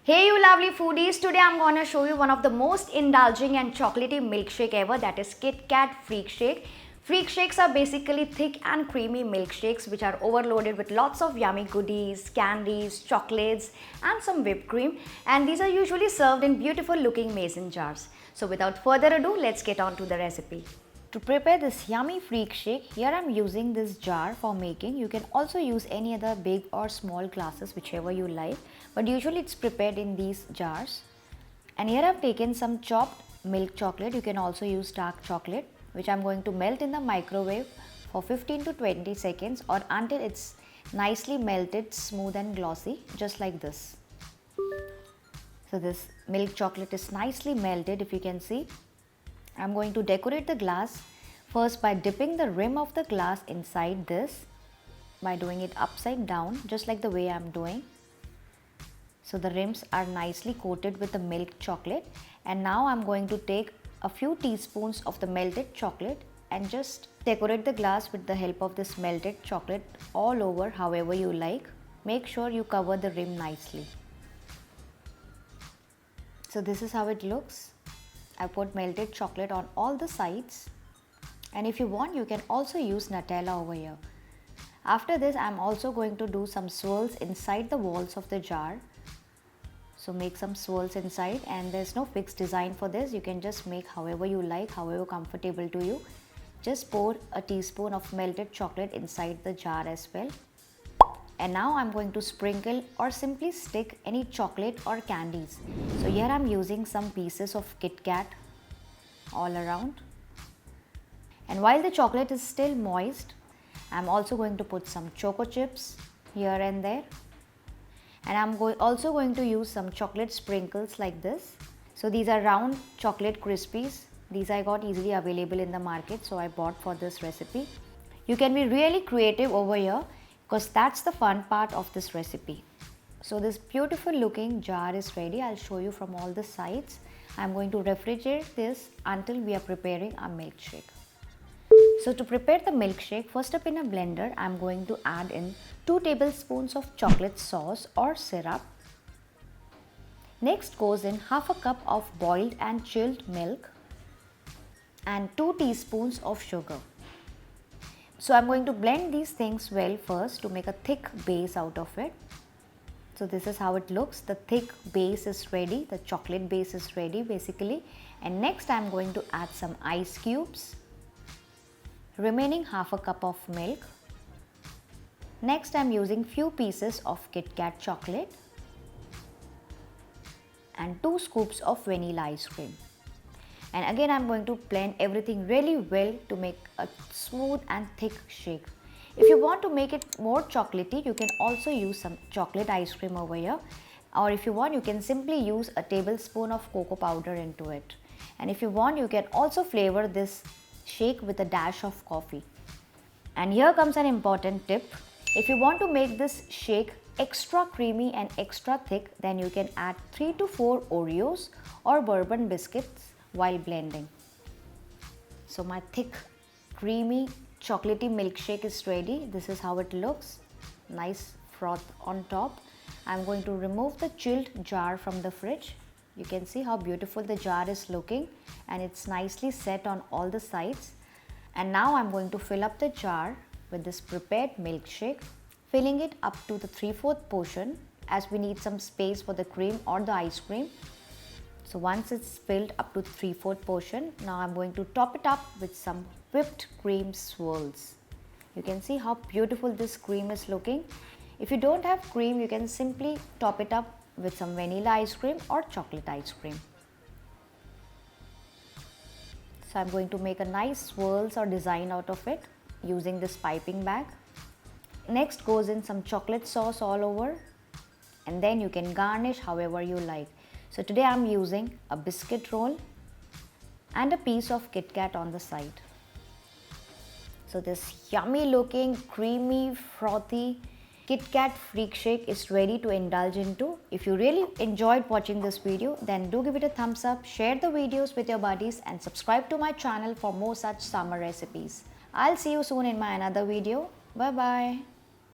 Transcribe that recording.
Hey you lovely foodies, today I'm gonna show you one of the most indulging and chocolatey milkshake ever, that is KitKat Freakshake. Freakshakes are basically thick and creamy milkshakes which are overloaded with lots of yummy goodies, candies, chocolates and some whipped cream, and these are usually served in beautiful looking mason jars. So without further ado, let's get on to the recipe. To prepare this yummy Freakshake, here I am using this jar for making. You can also use any other big or small glasses, whichever you like, but usually it's prepared in these jars. And here I have taken some chopped milk chocolate. You can also use dark chocolate, which I am going to melt in the microwave for 15 to 20 seconds or until it's nicely melted, smooth and glossy, just like this. So this milk chocolate is nicely melted, if you can see. I'm going to decorate the glass first by dipping the rim of the glass inside this by doing it upside down, just like the way I'm doing. So the rims are nicely coated with the milk chocolate, and now I'm going to take a few teaspoons of the melted chocolate and just decorate the glass with the help of this melted chocolate all over however you like. Make sure you cover the rim nicely. So this is how it looks. I put melted chocolate on all the sides, and if you want you can also use Nutella over here. After this I'm also going to do some swirls inside the walls of the jar. So make some swirls inside, and there's no fixed design for this. You can just make however you like, however comfortable to you. Just pour a teaspoon of melted chocolate inside the jar as well. And now I'm going to sprinkle or simply stick any chocolate or candies. So here I'm using some pieces of KitKat all around. And while the chocolate is still moist, I'm also going to put some chocochips here and there. And I'm also going to use some chocolate sprinkles like this. So these are round chocolate crispies. These I got easily available in the market, so I bought for this recipe. You can be really creative over here, because that's the fun part of this recipe. So this beautiful looking jar is ready. I'll show you from all the sides. I'm going to refrigerate this until we are preparing our milkshake. So to prepare the milkshake, first up in a blender, I'm going to add in 2 tablespoons of chocolate sauce or syrup. Next goes in half a cup of boiled and chilled milk and 2 teaspoons of sugar. So I'm going to blend these things well first to make a thick base out of it. So this is how it looks. The thick base is ready. The chocolate base is ready basically. And next I'm going to add some ice cubes. Remaining half a cup of milk. Next I'm using few pieces of KitKat chocolate. And 2 scoops of vanilla ice cream. And again I'm going to blend everything really well to make a smooth and thick shake. If you want to make it more chocolatey, you can also use some chocolate ice cream over here. Or if you want, you can simply use a tablespoon of cocoa powder into it. And if you want, you can also flavor this shake with a dash of coffee. And here comes an important tip. If you want to make this shake extra creamy and extra thick, then you can add 3 to 4 Oreos or bourbon biscuits while blending. So my thick, creamy, chocolatey milkshake is ready. This is how it looks. Nice froth on top. I'm going to remove the chilled jar from the fridge. You can see how beautiful the jar is looking, and it's nicely set on all the sides. And now I'm going to fill up the jar with this prepared milkshake, filling it up to the 3/4 portion, as we need some space for the cream or the ice cream. So once it's filled up to 3/4 portion, now I'm going to top it up with some whipped cream swirls. You can see how beautiful this cream is looking. If you don't have cream, you can simply top it up with some vanilla ice cream or chocolate ice cream. So I'm going to make a nice swirls or design out of it using this piping bag. Next goes in some chocolate sauce all over, and then you can garnish however you like. So today I'm using a biscuit roll and a piece of KitKat on the side. So this yummy looking, creamy, frothy KitKat Freakshake is ready to indulge into. If you really enjoyed watching this video, then do give it a thumbs up, share the videos with your buddies and subscribe to my channel for more such summer recipes. I'll see you soon in my another video. Bye bye.